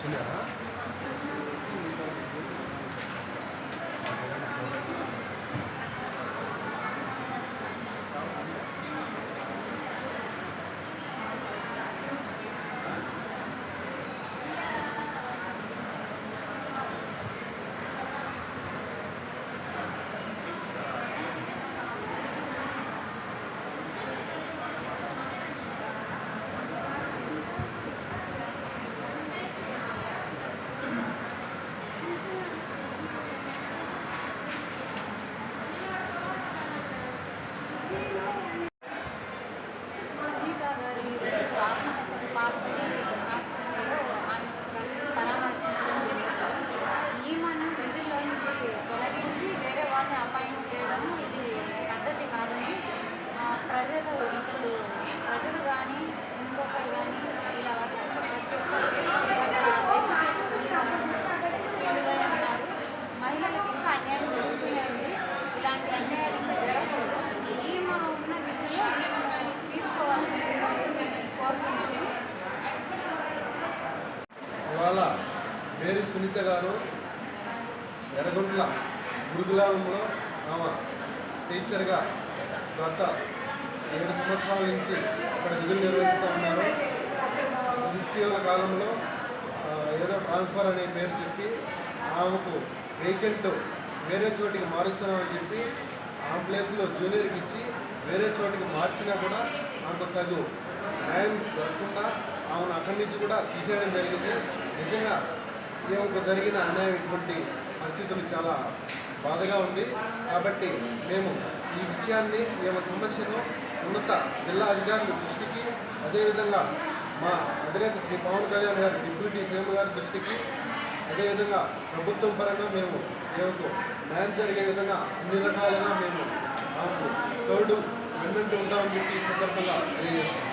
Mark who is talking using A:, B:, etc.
A: వచ్చినారా?
B: ఈమెను విధుల్లోంచి తొలగించి వేరే వాళ్ళని అపాయింట్ చేయడం ఇది పద్ధతి కాదని ప్రజలు ఇప్పుడు ప్రజలు కానీ ఇంకొకరు కానీ ఇలా వచ్చేసి మహిళలకు ఇంకా అన్యాయం జరుగుతూనే ఉంది. ఇలాంటి అన్యాయాలు ఇంకా జరగకూడదు. ఈమె ఉన్న విధుల్లో ఈమెను తీసుకోవాలని కోరుతున్నాను.
A: ఇవాళ మేరీ సునీత గారు ఎర్రగుంట్ల గురుకులంలో ఆమె టీచర్గా గత 7 సంవత్సరాల నుంచి అక్కడ విధులు నిర్వహిస్తూ ఉన్నారు. ఇటీవల కాలంలో ఏదో ట్రాన్స్ఫర్ అనే పేరు చెప్పి ఆమెకు వేకెంట్ వేరే చోటికి మారుస్తున్నామని చెప్పి ఆ ప్లేస్లో జూనియర్కి ఇచ్చి వేరే చోటికి మార్చినా కూడా ఆమెకు తగు న్యాయం జరగకుండా ఆమెను అక్కడి నుంచి కూడా తీసేయడం జరిగింది. నిజంగా ఈమెకు జరిగిన అన్యాయం ఇటువంటి పరిస్థితులు చాలా బాధగా ఉంది. కాబట్టి మేము ఈ విషయాన్ని ఈమె సమస్యను ఉన్నత జిల్లా అధికారుల దృష్టికి, అదేవిధంగా మా అధినేత శ్రీ పవన్ కళ్యాణ్ గారు డిప్యూటీ సీఎం గారి దృష్టికి, అదేవిధంగా ప్రభుత్వం పరంగా మేము ఈమెకు న్యాయం జరిగే విధంగా అన్ని రకాలుగా మేము మాకు తోడు వెన్నంటూ ఉంటామని చెప్పి ఈ సందర్భంగా తెలియజేస్తున్నాం.